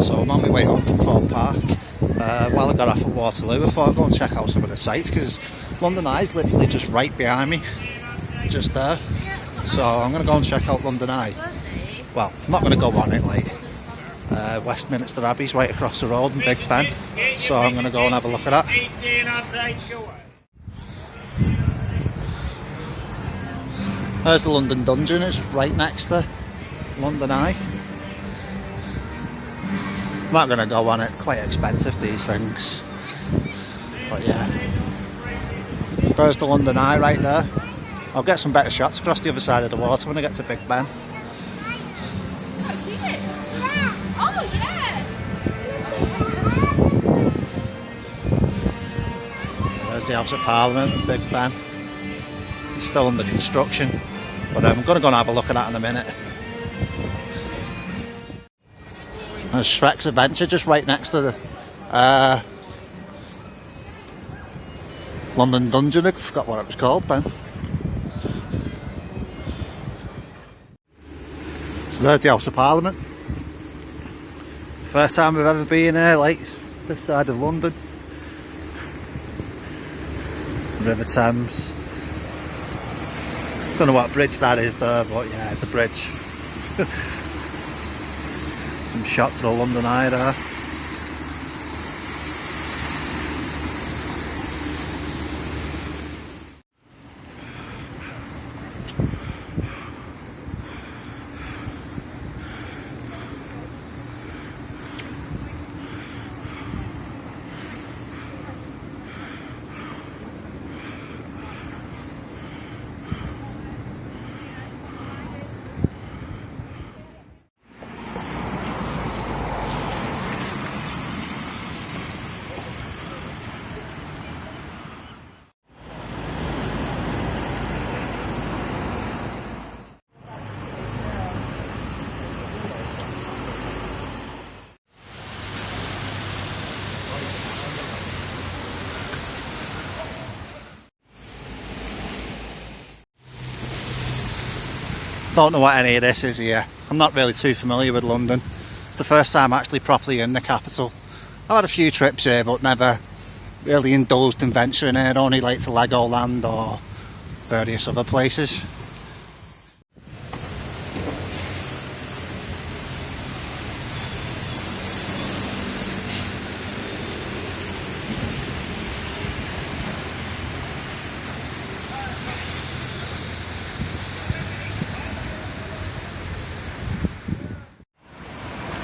So I'm on my way home from Fort Park. While I got off at Waterloo, I thought I'd go and check out some of the sights because London Eye's literally just right behind me, just there. So I'm going to go and check out London Eye. Well, I'm not going to go on it, like Westminster Abbey's right across the road and Big Ben. So I'm going to go and have a look at that. There's the London Dungeon, it's right next to London Eye. I'm not going to go on it, quite expensive these things. But yeah, there's the London Eye right there. I'll get some better shots across the other side of the water when I get to Big Ben. There's the House of Parliament and Big Ben. It's still under construction, but I'm going to go and have a look at that in a minute. There's Shrek's Adventure just right next to the London Dungeon. I forgot what it was called then. So there's the House of Parliament. First time we've ever been here, like this side of London. River Thames. Don't know what bridge that is there, but yeah, it's a bridge. Some shots of the London Eye there. Don't know what any of this is here. I'm not really too familiar with London. It's the first time actually properly in the capital. I've had a few trips here but never really indulged in venturing here, only like to Legoland or various other places.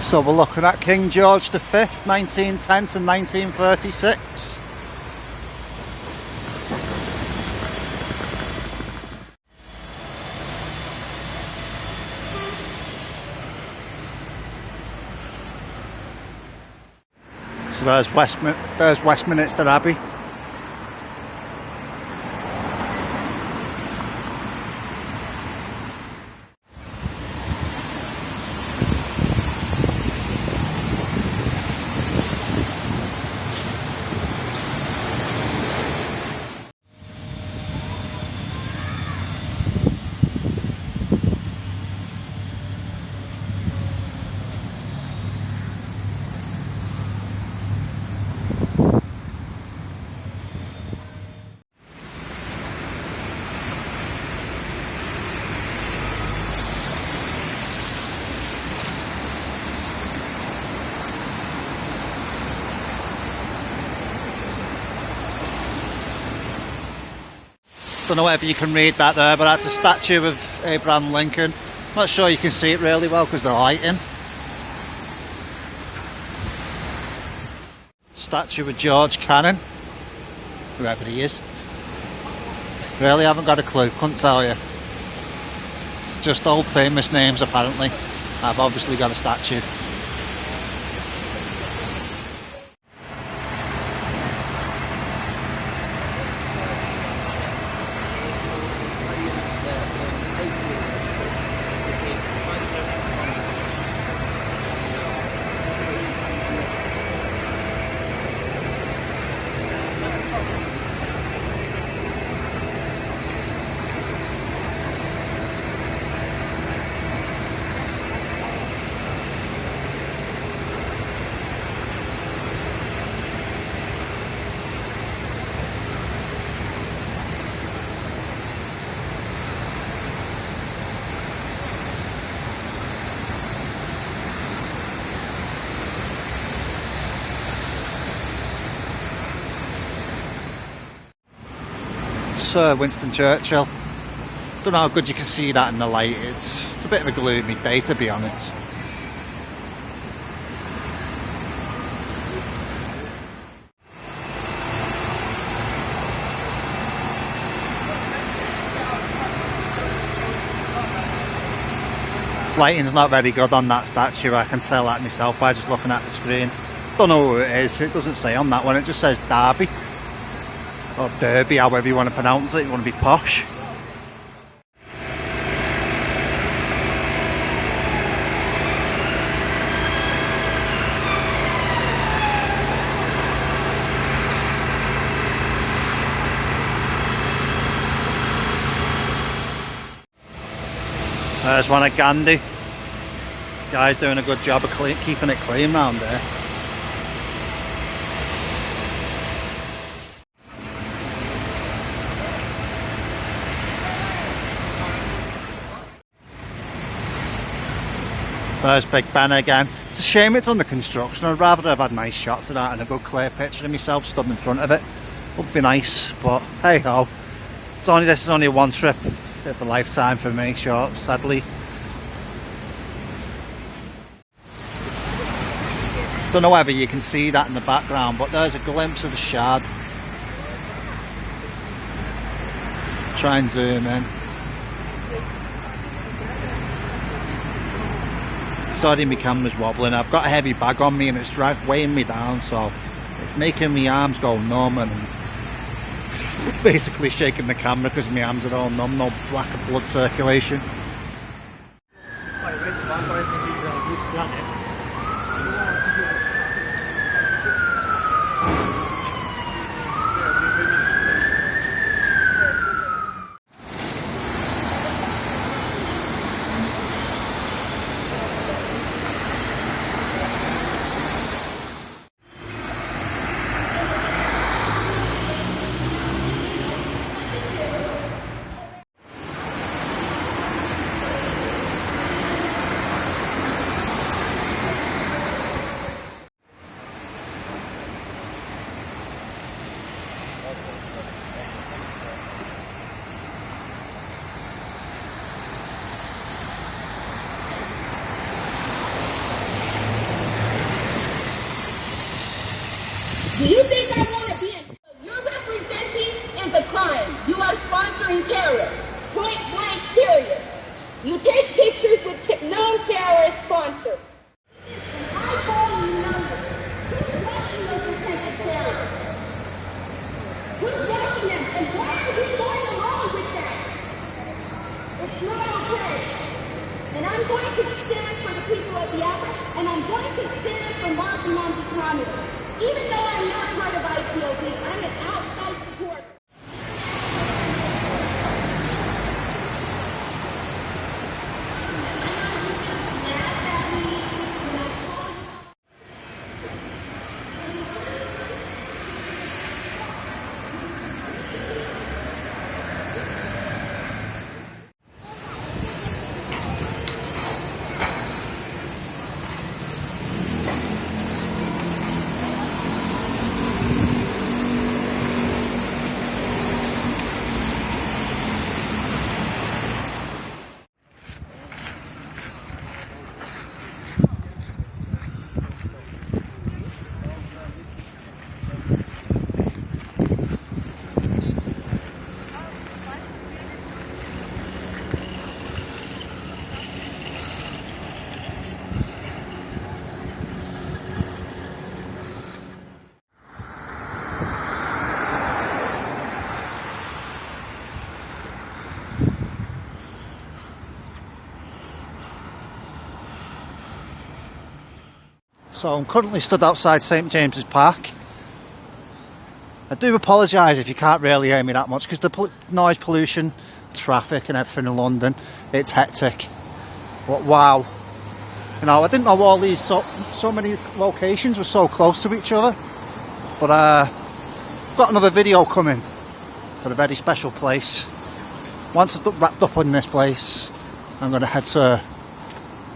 So we're looking at King George V, 1910 to 1936. So there's Westminster Abbey. Don't know whether you can read that there, but that's a statue of Abraham Lincoln. I'm not sure you can see it really well because they're lighting. Statue of George Cannon, whoever he is. Really haven't got a clue, couldn't tell you. It's just old famous names apparently. I've obviously got a statue. Sir Winston Churchill. Don't know how good you can see that in the light. It's a bit of a gloomy day, to be honest. Lighting's not very good on that statue. I can tell that myself by just looking at the screen. Don't know who it is. It doesn't say on that one. It just says Derby or Derby, however you want to pronounce it. You want to be posh. There's one at Gandhi. Guy's doing a good job of keeping it clean round there. There's Big Ben again. It's a shame it's under construction. I'd rather have had nice shots of that and a good clear picture of myself stood in front of it. Would be nice, but hey ho. This is only a one trip. Bit of a lifetime for me, short, sadly. Don't know whether you can see that in the background, but there's a glimpse of the Shard. Try and zoom in. Sorry, my camera's wobbling. I've got a heavy bag on me and it's weighing me down, so it's making my arms go numb and basically shaking the camera because my arms are all numb, no lack of blood circulation. Do you think I want to be in? You're representing is a crime. You are sponsoring terrorists. Point blank, period. You take pictures with known terrorist sponsors. I call you numbers. Who's watching those potential terrorists? Who's watching them? And why are we going along with that? It's not okay. And I'm going to stand for the people of Biafra, and I'm going to stand for Martin Montecristo. Even though I'm not part of IPOB, I'm an outside supporter. So I'm currently stood outside St James's Park. I do apologise if you can't really hear me that much because the noise pollution, traffic and everything in London, it's hectic. But wow, you know, I didn't know all these so many locations were so close to each other. But I've got another video coming for a very special place. Once I've wrapped up in this place, I'm going to head to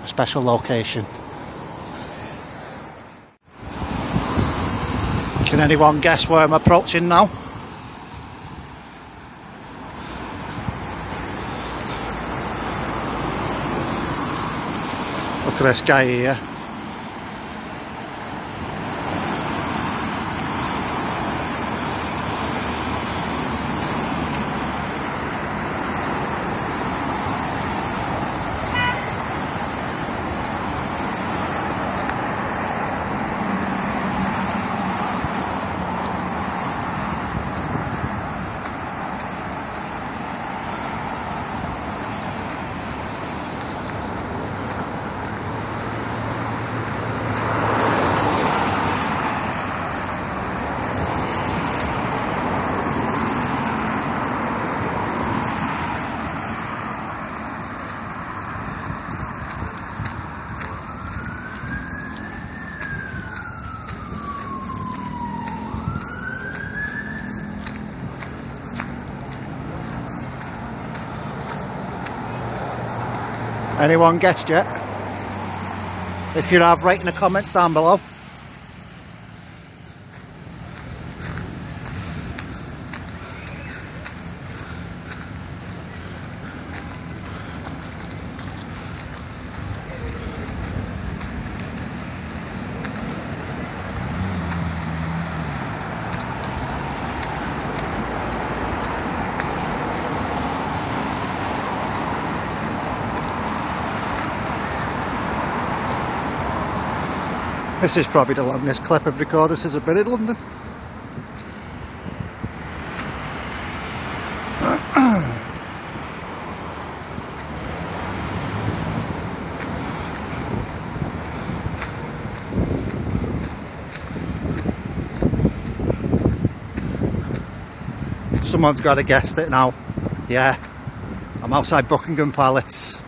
a special location. Can anyone guess where I'm approaching now? Look at this guy here. Anyone guessed yet? If you have, write in the comments down below. This is probably the longest clip I've recorded since I've been in London. Someone's got to guess it now. Yeah, I'm outside Buckingham Palace.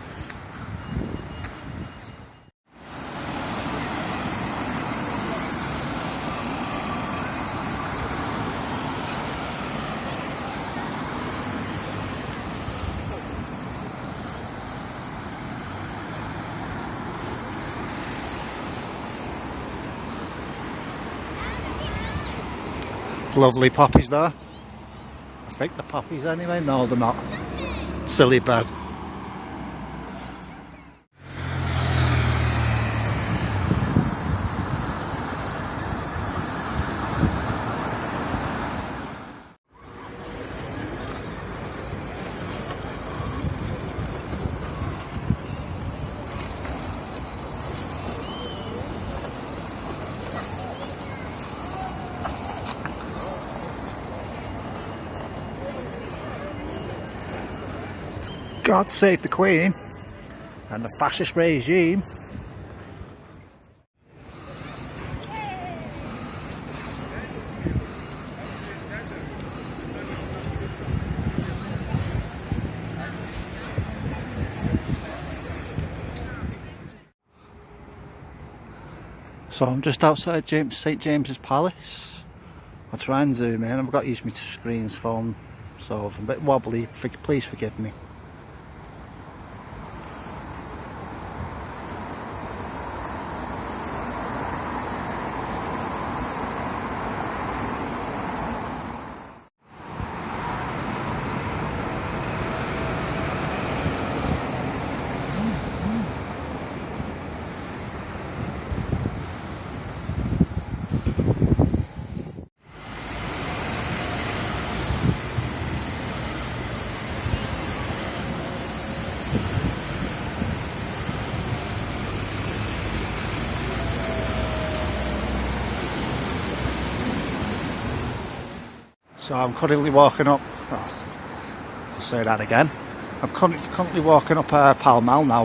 Lovely poppies there. I think the poppies anyway. No, they're not. Silly bird. God save the Queen and the fascist regime. So I'm just outside St James's Palace. I'll try and zoom in. I've got to use my screen's phone, so if I'm a bit wobbly, please forgive me. So I'm currently walking up, I'll say that again, I'm currently walking up Pall Mall now,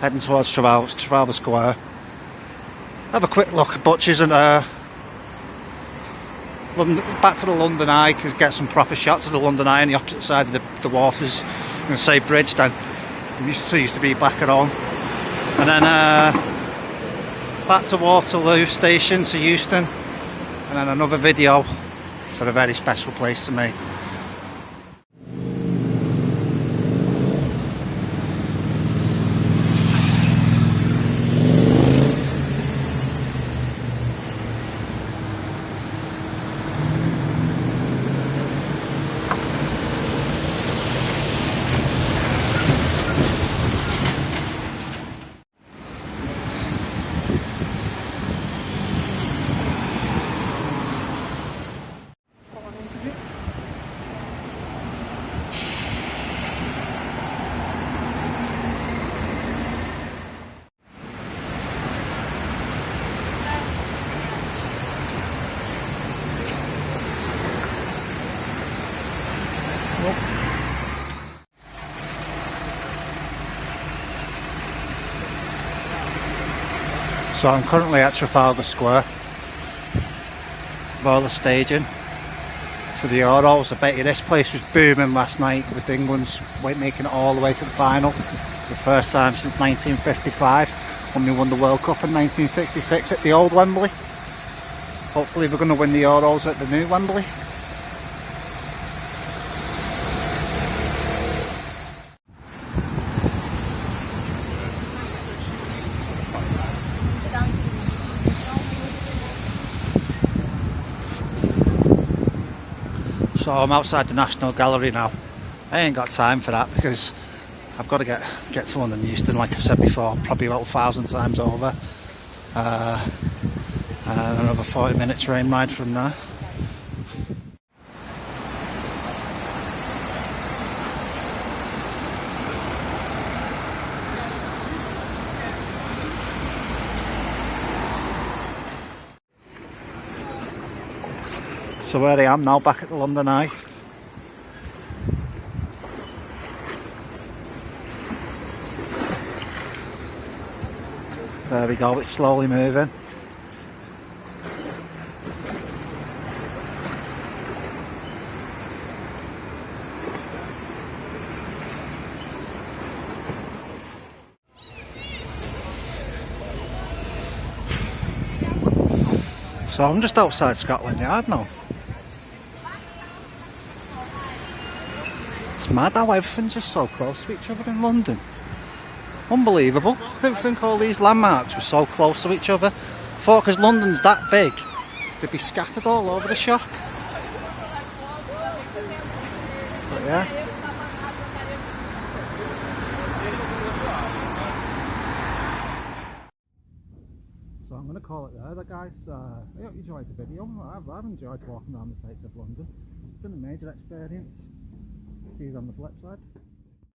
heading towards Trafalgar Square. Have a quick look at Butchers and back to the London Eye, because get some proper shots of the London Eye on the opposite side of the waters. I'm going to say Bridgetown, used to be back at home. And then back to Waterloo Station to Euston, and then another video for a very special place to me. So I'm currently at Trafalgar Square, roller staging for the Euros. I bet you this place was booming last night with England's making it all the way to the final. The first time since 1955 when they won the World Cup in 1966 at the old Wembley. Hopefully we're going to win the Euros at the new Wembley. So I'm outside the National Gallery now. I ain't got time for that because I've got to get to London Euston, like I've said before, probably about 1,000 times over. And another 40-minute train ride from there. So where I am now, back at the London Eye. There we go, it's slowly moving. So I'm just outside Scotland Yard now. It's mad how everything's just so close to each other in London. Unbelievable. I didn't think all these landmarks were so close to each other. I thought because London's that big, they'd be scattered all over the shop. But yeah. So I'm going to call it there, guys. I hope you enjoyed the video. I've enjoyed walking around the sights of London. It's been a major experience. See you on the flip side.